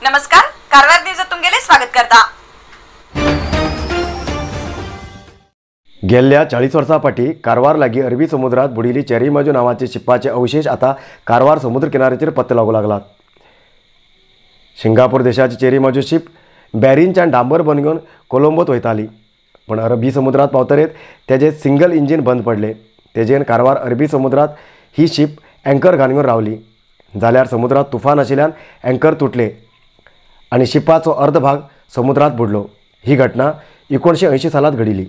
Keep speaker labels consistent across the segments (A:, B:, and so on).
A: नमस्कार, कारवार न्यूज तुमगेले स्वागत करता।
B: गेल्या 40 वर्सां फाटी कारवार लागीं अरबी समुद्रात बुडिल्ली चेरी माजू नावाचे शिपाचे अवशेष आता कारवार समुद्र किनाऱ्याचेर पत्ते लागू लागलात। सिंगापूर देशाची चेरी माजू शिप बॅरिनच्यान डांबर बंद घेवन कोलंबोत वयताली, पण अरबी समुद्रात पावतरेत तेजे सिंगल इंजिन बंद पडले। तेजेन कारवार अरबी समुद्रात ही शिप एंकर घालून रावली, जाल्यार समुद्रात तुफान आशिल्ल्यान एंकर तुटले आनी शिपाचो अर्ध भाग समुद्रात बुडलो। ही घटना 1980 सालात घडिल्ली।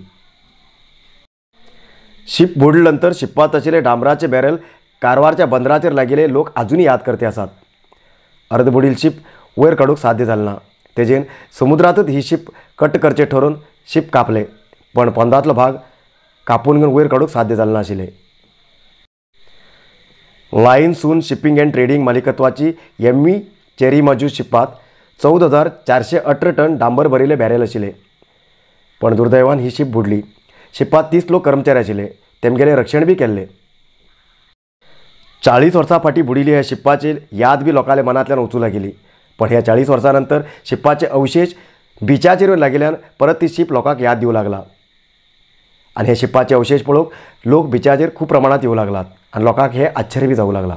B: शिप बुडल्यानंतर शिपात आशिल्ले डांबराचे बॅरल कारवारच्या बंदराचेर लागिल्ले लोक अजूनही याद करते आसात। अर्दबुडील शिप वयर काडूंक साध्य जालें ना। तेजेन समुद्रांतच ही शिप कट करचे ठरून शिप कापले, पण पोंदांतलो भाग कापून घेवन वयर काडूंक साध्य जालें नाशिल्लें। Lion Soon shipping and trading मालिकत्वाची एम्मी चेरी माजू शिपात 14,418 टन डांबर भरिल्ले बॅरेल आशिल्ले, पण दुर्दैवान ही शिप बुडली। शिपात 30 लोक कर्मचारी आशिल्ले, तेमगेले रक्षण बी केल्ले। 40 वर्सां फाटी बुडिल्ली ह्या शिपाची याद बी लोकांच्या मनांतल्यान वचूं लागली, पण ह्या 40 वर्सां नंतर शिपाचे अवशेष बिचाचेर लागिल्ल्यान परत ती शिप लोकांक याद दिवं लागला आनी हे शिपाचे अवशेष पळोवंक लोक बिचाचेर खूब प्रमाणात येवं लागलात आनी लोकांक हे आश्चर्य बी जावं लागला।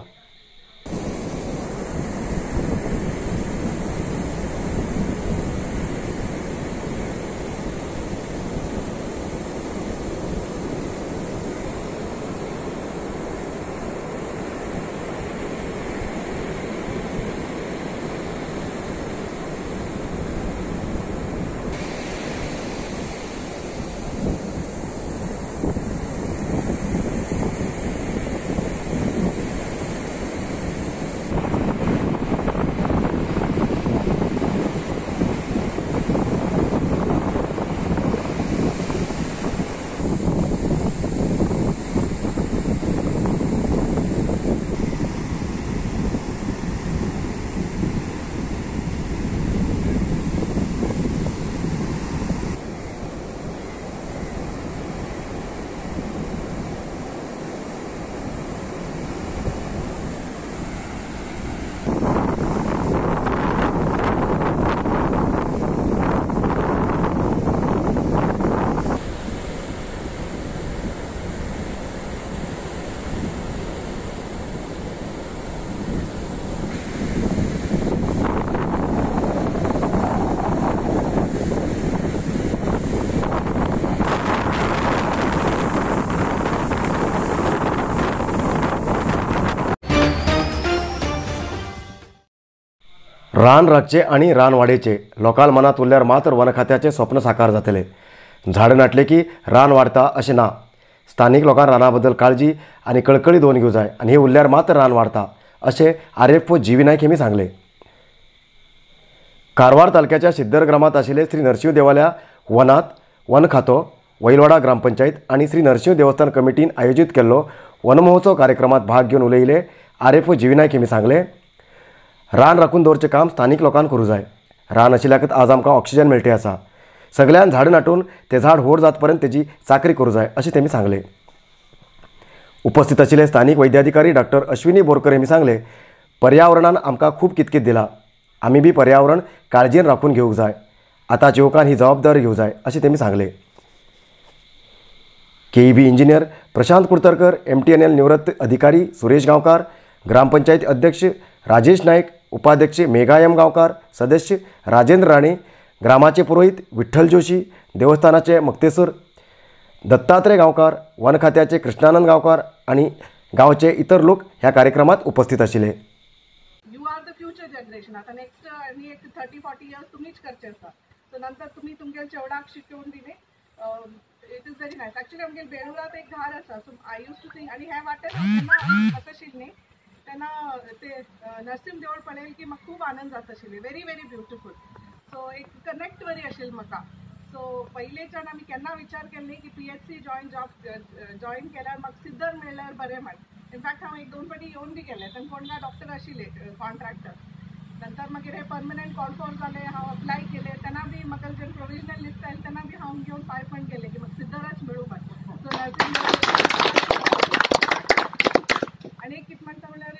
B: रान राखचे आणि रान वाडयचे लोकांच्या मनात उरल्यार मात्र वन खात्याचे स्वप्न साकार जातले। झाड नाटले की रान वाडता अशें ना। स्थानिक लोकांक राना बद्दल काळजी आनी कळकळी दोन घेवं जाय आनी हे उरल्यार मात्र रान वाडता अशें आरएफओ जीवी नायक हेमी सांगले। कारवार तालुक्याच्या सिद्धर ग्रामात आशिल्ले श्री नरसिंह देवालया वनात वन खातो, वैलवाडा ग्रामपंचायत आनी श्री नरसिंह देवस्थान कमिटीन आयोजीत केल्लो वन महोत्सव कार्यक्रमात भाग घेवन उलयले आरएफओ जीवी नायक हेमी सांगले, रान राखून दवरचें काम स्थानिक लोकांक करूं जाय। रान आशिल्ल्याकच आज आमकां ऑक्सिजन मेळटे आसा। सगळ्यान झाड नाटून ते झाड व्हड जात पर्यंत तेजी चाकरी करूं जाय अशें तेमी सांगले। उपस्थित आशिल्ले स्थानिक वैद्याधिकारी डॉक्टर अश्विनी बोरकर हेमी सांगले, पर्यावरणान आमकां खूब कितकित दिला, आमी बी पर्यावरण काळजीन राखून घेवंक जाय। आतां युवकान ही जबाबदारी घेवं जाय अशें तेमी सांगले। केईबी इंजिनियर प्रशांत कुडतरकर, एमटीएनएल निवृत्त अधिकारी सुरेश गांवकार, ग्रामपंचायत अध्यक्ष राजेश नायक, उपाध्यक्ष मेघा एम गांवकार, सदस्य राजेंद्र राणे, ग्रामाचे पुरोहित विठ्ठल जोशी, देवस्थानाचे मुक्तेश्वर दत्तात्रय गांवकार, वन खात्याचे कृष्णानंद गांवकार आणि गांवचे इतर लोक ह्या कार्यक्रमात उपस्थित आशिल्ले।
C: You are the future generation. आता नेक्स्ट आणि एक 30-40 इयर्स तुम्हीच करचे आसा, सो नंतर तुम्ही तुमच्या चेवडाक शिकवून दिले। It is very nice. Actually आमगे बेळुरात एक घार आसा, so I use to think आणि ह्या वाटेर वता आशिल्ली तेन्ना ते नरसिंह देवळ पळयलें की म्हाका खूब आनंद जाता आशिल्ली। Very very beautiful. सो एक कनेक्ट बरी आशिल्ली म्हाका। सो पयलेच्यान आमी केन्ना विचार केल्ली की PHC जॉईन केल्यार म्हाका सिद्धर मेळ्ळ्यार बरें म्हण। इनफॅक्ट हांव 1-2 फावटी येवन बी गेलें, तेन्ना कोण डॉक्टर आशिल्ले कॉन्ट्रॅक्टर। नंतर मागीर हे परमनंट कॉन्फॉर्म जालें, हांव अप्लाय केलें, तेन्ना बी म्हाका जेन्ना प्रोविजनल लिस्ट आयलें तेन्ना बी हांव घेवन 5 पॉयंट गेलें की म्हाका सिद्धरच मेळूं म्हण। सो नर्सिंग आनी एक कितें म्हणटा म्हणल्यार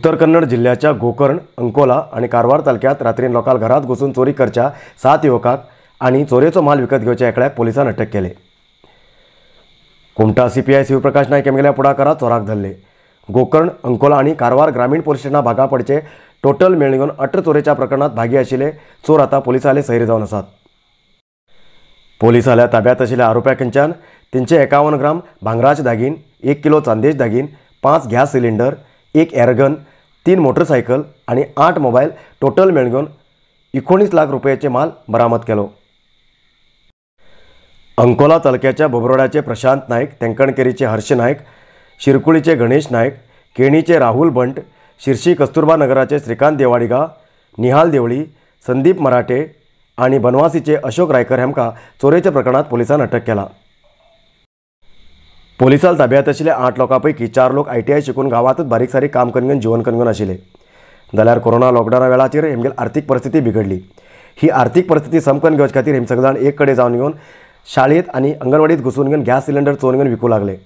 B: उत्तर कन्नड जिल्ह्याच्या गोकर्ण, अंकोला आणि कारवार तालुक्यात रात्रीन लोकाल घरात घुसून चोरी करच्या 7 युवकांक आणि चोरेचो माल विकत घेवच्या एकल्याक पोलिसांनी अटक केले. कुमटा CPI शिवप्रकाश नायक यांगेल्या पुढाकारात चोराक धरले. गोकर्ण, अंकोला आणि कारवार ग्रामीण पोलीस स्टेशना भागा पडचे टोटल मेळून 18 चोरेच्या प्रकरणात भागी आशिल्ले चोर आता पोलिसाले सैर जावन आसात. पोलिसाल्या ताब्यात आशिल्ल्या आरोप्यांकडच्यान 351 ग्राम भांगराचे दागीन, 1 किलो चांदेचे दागीन, 5 गॅस सिलिंडर, 1 एअरगन, 3 मोटरसायकल आणि 8 मोबाईल टोटल मेळून 19 लाख रुपयाचे माल बरामद केलो. अंकोला तालुक्याच्या बोबरोड्याचे प्रशांत नायक, तेंकणकेरीचे हर्ष नायक, शिरकुळीचे गणेश नायक, केणीचे राहुल बंट, शिर्शी कस्तुरबा नगराचे श्रीकांत देवाडिगा, निहाल देवळी, संदीप मराठे आणि बनवासीचे अशोक रायकर हेमका चोरेच्या प्रकरणात पोलिसांनी अटक केला. पोलिसांच्या ताब्यात आशिल्ल्या 8 लोकांपैकी 4 लोक ITI शिकून गावातच बारीक सारीक काम करून जीवन करून आशिल्ले. जाल्यार कोरोना लॉकडावना वेळाचेर हेमगेली आर्थीक परिस्थिती बिगडली. ही आर्थीक परिस्थिती समकून घेवचे खातीर हेम सगळे जाण एक कडेन जावन घेवन शाळेत आणि अंगणवाडीत घुसून घेवन गॅस सिलिंडर चोरून घेवन विकू लागले.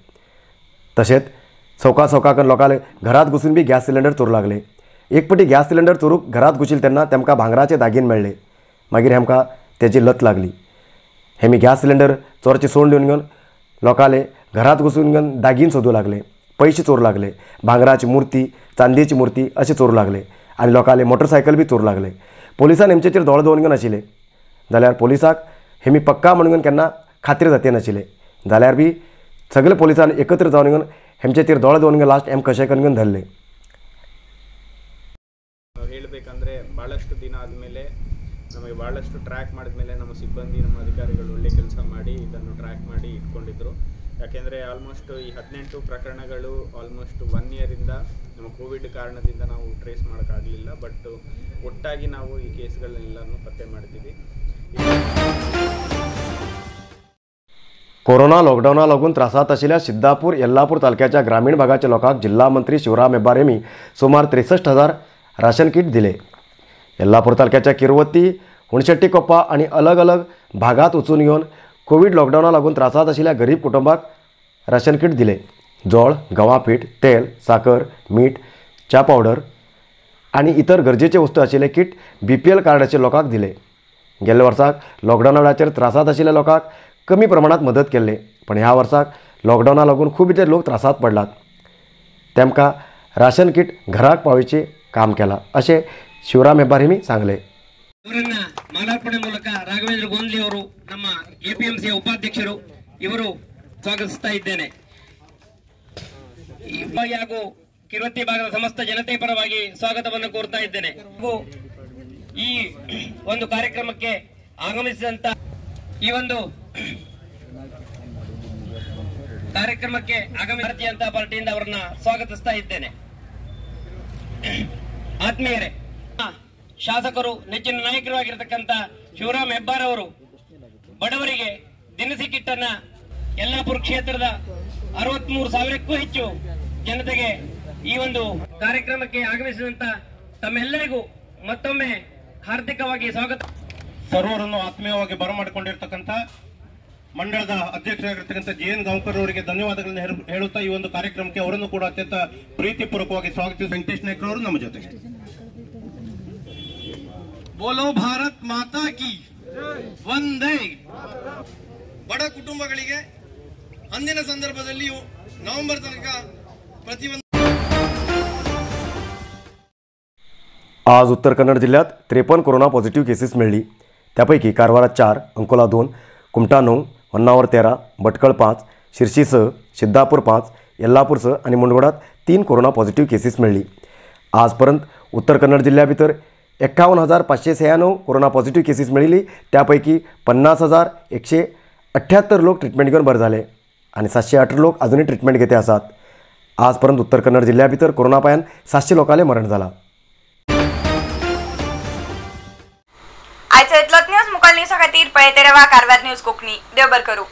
B: तशेंच सवका लोकांले घरात घुसून बी गॅस सिलिंडर चोरू लागले. एक पटी गॅस सिलिंडर चोरूक घरात घुशिल्ले तेन्ना तेमकां भांगराचे दागीन मेळ्ळे. मागीर हेमकां तेजी लत लागली. हेमी गॅस सिलिंडर चोरचे सोडून दिवन घेवन लोकांले घरात घुसून घेवन दागीन सोदू लागले, पैसे चोरू लागले, भांगराची मूर्ती, चांदीची मूर्ती असे चोरू लागले आणि लोकांले मोटरसायकल बी चोरू लागले. पोलिसांनी हेमचेर दोळे दवरून घेवन आशिल्ले. जाल्यार पोलिसाक हेमी पक्का म्हणून केन्ना खात्री जाते नाशिल्ले. जाल्यार बी सगळे पोलिसांनी एकत्र जावन घेवन हेमचेर दोळे दवरून घेवन लास्ट हेम कशें करून घेवन धरले.
D: ಹೇಳಬೇಕಂದ್ರೆ ಭಾಳಷ್ಟು ದಿನ ಆದಮೇಲೆ ನಮಗೆ ಭಾಳಷ್ಟು ಟ್ರ್ಯಾಕ್ ಮಾಡಿದ್ಮೇಲೆ ನಮ್ಮ ಸಿಬ್ಬಂದಿ ನಮ್ಮ ಅಧಿಕಾರಿಗಳು ಒಳ್ಳೆ ಕೆಲಸ ಮಾಡಿ ಇದನ್ನು ಟ್ರ್ಯಾಕ್ ಮಾಡಿ ಇಟ್ಕೊಂಡಿದ್ರು. ಯಾಕೆಂದರೆ ಆಲ್ಮೋಸ್ಟ್ ಈ 18 ಪ್ರಕರಣಗಳು ಆಲ್ಮೋಸ್ಟ್ 1 ಇಯರಿಂದ ನಮ್ಮ ಕೋವಿಡ್ ಕಾರಣದಿಂದ ನಾವು ಟ್ರೇಸ್ ಮಾಡೋಕ್ಕಾಗಲಿಲ್ಲ. ಬಟ್ ಒಟ್ಟಾಗಿ ನಾವು ಈ ಕೇಸ್ಗಳನ್ನೆಲ್ಲನೂ ಪತ್ತೆ ಮಾಡಿದ್ದೀವಿ.
B: कोरोना लॉकडाऊना लागून त्रासात आशिल्ल्या सिद्धापूर, येल्लापूर तालुक्याच्या ग्रामीण भागाच्या लोकांक जिल्हा मंत्री शिवराम हेब्बार हेमी सुमार 63,000 राशन किट दिले. येल्लापूर तालुक्याच्या किरवत्ती, हुणशेट्टीकोप्पा आणि अलग अलग भागात वचून घेवन कोविड लॉकडाऊना लागून त्रासात आशिल्ल्या गरीब कुटुंबाक राशन किट दिले. जोळ, गव्हा पीठ, तेल, साखर, मीठ, च्या पावडर आणि इतर गरजेचे वस्तू आशिल्ले किट BPL कार्डाचे लोकांक दिले. गेल्या वर्साक लॉकडाऊना वेळाचेर त्रासात आशिल्ल्या लोकांक कमी प्रमाणात मदत केले, पण ह्या वर्साक लॉकडाऊना लागून खूबशे लोक त्रासात पडलात. तेमकां राशन किट घराक पावयचे काम केला असे ಶಿವರಾಮ್ ಹೆಬ್ಬಾರ್ ಹೇಮಿ सांगले.
E: ಇವರನ್ನ ಮಾಲಾರ್ಪಣೆ ಮೂಲಕ ರಾಘವೇಂದ್ರ ಗೋಂದ್ಲಿ ಅವರು ನಮ್ಮ APMC ಉಪಾಧ್ಯಕ್ಷರು ಇವರು ಸ್ವಾಗತಿಸ್ತಾ ಇದ್ದೇನೆ. ಹಾಗೂ ಕಿರವತ್ತಿ ಭಾಗದ ಸಮಸ್ತ ಜನತೆ ಪರವಾಗಿ ಸ್ವಾಗತವನ್ನು ಕೋರ್ತಾ ಇದ್ದೇನೆ. ಈ ಒಂದು ಕಾರ್ಯಕ್ರಮಕ್ಕೆ ಆಗಮಿಸಿದಂತ ಈ ಒಂದು ಕಾರ್ಯಕ್ರಮಕ್ಕೆ ಭಾರತೀಯ ಜನತಾ ಪಾರ್ಟಿಯಿಂದ ಅವರನ್ನ ಸ್ವಾಗತಿಸ್ತಾ ಇದ್ದೇನೆ. ಆತ್ಮೀಯರೇ, ಶಾಸಕರು ನೆಚ್ಚಿನ ನಾಯಕರಾಗಿರತಕ್ಕಂತ ಶಿವರಾಮ್ ಹೆಬ್ಬಾರ್ ಅವರು ಬಡವರಿಗೆ ದಿನಸಿ ಕಿಟ್ ಅನ್ನ ಯಲ್ಲಾಪುರ ಕ್ಷೇತ್ರದ 63,000ಕ್ಕೂ ಹೆಚ್ಚು ಜನತೆಗೆ ಈ ಒಂದು ಕಾರ್ಯಕ್ರಮಕ್ಕೆ ಆಗಮಿಸಿದಂತ ತಮ್ಮೆಲ್ಲರಿಗೂ ಮತ್ತೊಮ್ಮೆ ಹಾರ್ದಿಕವಾಗಿ ಸ್ವಾಗತ.
F: ಸರ್ವರನ್ನು ಆತ್ಮೀಯವಾಗಿ ಬರಮಾಡಿಕೊಂಡಿರ್ತಕ್ಕಂಥ ಮಂಡಳದ ಅಧ್ಯಕ್ಷರಾಗಿರ್ತಕ್ಕಂಥ JN ಗಾಂವ್ಕರ್ ಅವರಿಗೆ ಧನ್ಯವಾದಗಳನ್ನು ಹೇಳುತ್ತಾ ಈ ಒಂದು ಕಾರ್ಯಕ್ರಮಕ್ಕೆ ಅವರನ್ನು ಕೂಡ ಅತ್ಯಂತ ಪ್ರೀತಿಪೂರ್ವಕವಾಗಿ ಸ್ವಾಗತಿಸಿದ ವೆಂಕಟೇಶ್ ನಾಯ್ಕ ಅವರು ನಮ್ಮ ಜೊತೆಗೆ. ಬೋಲೋ ಭಾರತ್ ಮಾತಾ ಕಿ ವಂದೇ. ಬಡ ಕುಟುಂಬಗಳಿಗೆ ಅಂದಿನ ಸಂದರ್ಭದಲ್ಲಿ ನವೆಂಬರ್ ತನಕ प्रतिबंध.
B: आज उत्तर कन्नड जिल्ह्यात 53 कोरोना पॉझिटिव्ह केसेस मिळली. त्यापैकी कारवारात 4, अंकोला 2, कुमटा 9, होन्नावर 13, भटकळ 5, शिर्शी 6, सिद्धापूर 5, येल्लापूर 6 आणि मुंडगोडात 3 कोरोना पॉझिटिव्ह केसेस मिळली. आजपर्यंत उत्तर कन्नड जिल्ह्या भितर 51,596 कोरोना पॉझिटिव्ह केसेस मिळिली. त्यापैकी 50,178 लोक ट्रीटमेंट घेऊन बरे झाले आणि 718 लोक अजूनही ट्रीटमेंट घेते आसात. आजपर्यंत उत्तर कन्नड जिल्ह्या भितर कोरोना पायान 700 लोकांले मरण झाला.
A: आयचो इतलोच न्यूज. मुखाल न्यूजा खातीर पळयते रावा कारवार न्यूज कोंकणी. देव बरें करूं.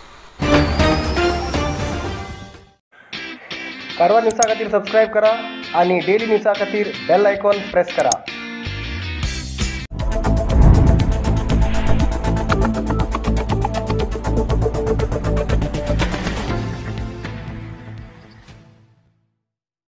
G: कारवार न्यूजा खातीर सबस्क्राईब करा आणि डेली न्यूजा खातीर बेल आयकॉन प्रेस करा.